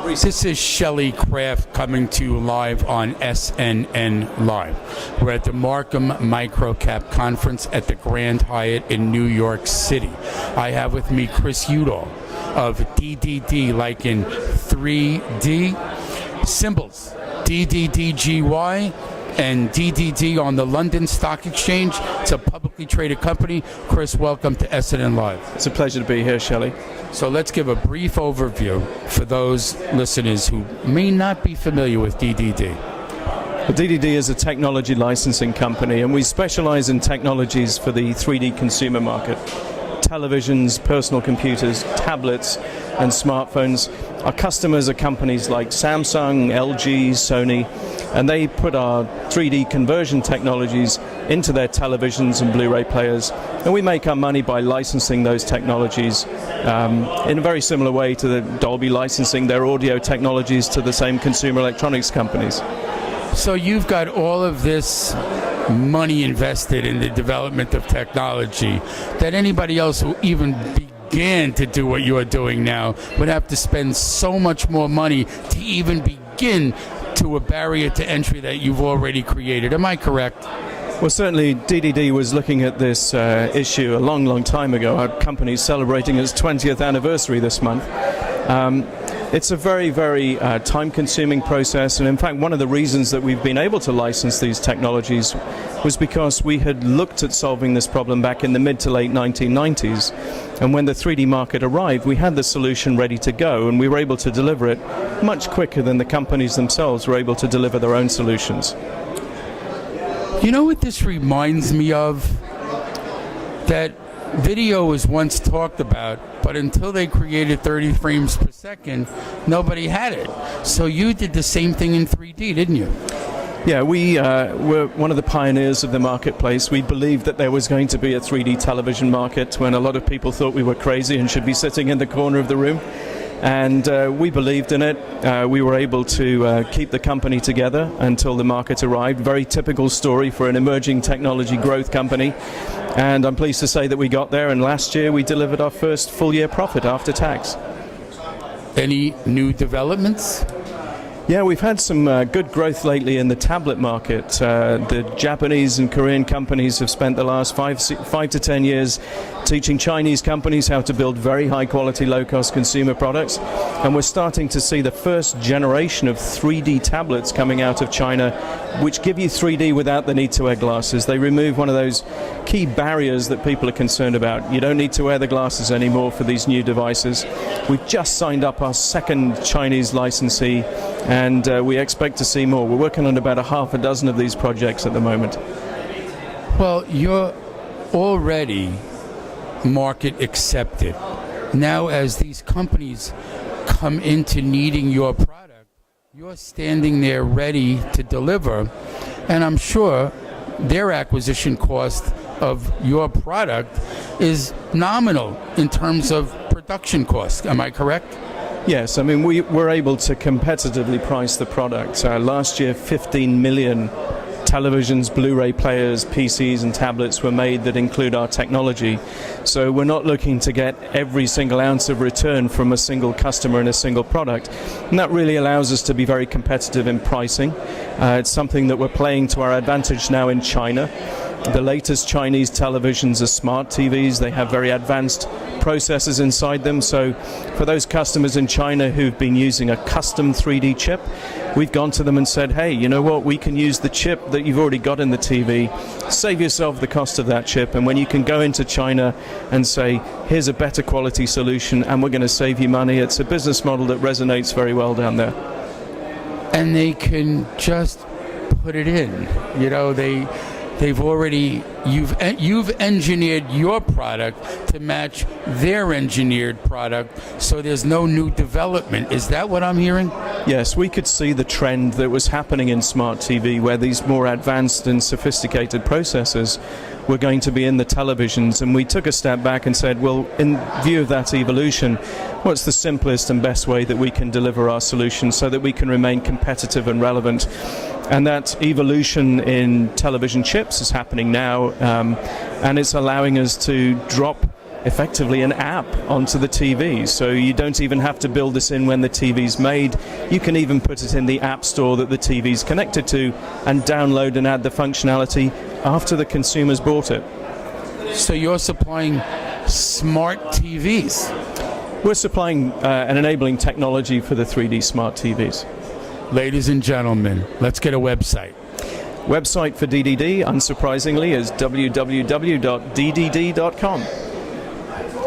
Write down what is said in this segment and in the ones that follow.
This is Shelley Kraft coming to you live on SNNLive. We're at the Marcum MicroCap conference at the Grand Hyatt in New York City. I have with me Chris Yewdall of DDD, like in 3D. Symbols, DDDGY and DDD on the London Stock Exchange. It's a publicly traded company. Chris, welcome to SNNLive. It's a pleasure to be here, Shelley. So let's give a brief overview for those listeners who may not be familiar with DDD. Well, DDD is a technology licensing company, and we specialize in technologies for the 3D consumer market. Televisions, personal computers, tablets, and smartphones. Our customers are companies like Samsung, LG, Sony, and they put our 3D conversion technologies into their televisions and Blu-ray players, and we make our money by licensing those technologies in a very similar way to the Dolby licensing their audio technologies to the same consumer electronics companies. So you've got all of this money invested in the development of technology that anybody else who even began to do what you are doing now would have to spend so much more money to even begin to a barrier to entry that you've already created. Am I correct? Well, certainly DDD was looking at this issue a long time ago. Our company's celebrating its 20th anniversary this month. It's a very time-consuming process, and in fact one of the reasons that we've been able to license these technologies was because we had looked at solving this problem back in the mid to late 1990s, and when the 3D market arrived we had the solution ready to go, and we were able to deliver it much quicker than the companies themselves were able to deliver their own solutions. You know what this reminds me of? That video was once talked about, but until they created 30 frames per second, nobody had it. So you did the same thing in 3D, didn't you? Yeah, we were one of the pioneers of the marketplace. We believed that there was going to be a 3D television market when a lot of people thought we were crazy and should be sitting in the corner of the room. And we believed in it. We were able to keep the company together until the market arrived. Very typical story for an emerging technology growth company. And I'm pleased to say that we got there, and last year we delivered our first full year profit after tax. Any new developments? Yeah, we've had some good growth lately in the tablet market. The Japanese and Korean companies have spent the last 5 to 10 years teaching Chinese companies how to build very high quality, low cost consumer products. And we're starting to see the first generation of 3D tablets coming out of China, which give you 3D without the need to wear glasses. They remove one of those key barriers that people are concerned about. You don't need to wear the glasses anymore for these new devices. We've just signed up our second Chinese licensee, and we expect to see more. We're working on about a half a dozen of these projects at the moment. Well, you're already market accepted. Now as these companies come into needing your product, you're standing there ready to deliver, and I'm sure their acquisition cost of your product is nominal in terms of production costs. Am I correct? Yes, I mean, we were able to competitively price the product. Last year, 15 million televisions, Blu-ray players, PCs and tablets were made that include our technology. So we're not looking to get every single ounce of return from a single customer in a single product. And that really allows us to be very competitive in pricing. It's something that we're playing to our advantage now in China. The latest Chinese televisions are smart TVs. They have very advanced processors inside them. So for those customers in China who've been using a custom 3D chip, we've gone to them and said, hey, you know what, we can use the chip that you've already got in the TV, save yourself the cost of that chip, and when you can go into China and say, here's a better quality solution and we're going to save you money, it's a business model that resonates very well down there. And they can just put it in. You know, they've already, you've engineered your product to match their engineered product, so there's no new development. Is that what I'm hearing? Yes, we could see the trend that was happening in smart TV, where these more advanced and sophisticated processors were going to be in the televisions, and we took a step back and said, well, in view of that evolution, what's the simplest and best way that we can deliver our solution so that we can remain competitive and relevant? And that evolution in television chips is happening now, and it's allowing us to drop effectively an app onto the TV. So you don't even have to build this in when the TV's made. You can even put it in the app store that the TV's connected to and download and add the functionality after the consumer's bought it. So you're supplying smart TVs. We're supplying and enabling technology for the 3D smart TVs. Ladies and gentlemen, let's get a website. Website for DDD, unsurprisingly, is www.ddd.com.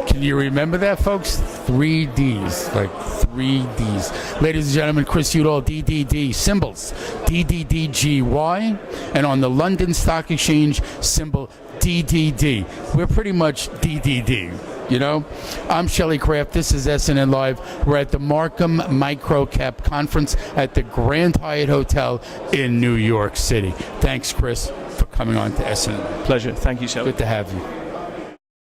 Can you remember that, folks? 3 Ds, like 3 Ds. Ladies and gentlemen, Chris Yewdall, DDD, symbols, DDDGY, and on the London Stock Exchange, symbol DDD. We're pretty much DDD, you know? I'm Shelley Kraft. This is SNNLive. We're at the Marcum MicroCap Conference at the Grand Hyatt Hotel in New York City. Thanks, Chris, for coming on to SNN. Pleasure. Thank you, Shelley. Good to have you.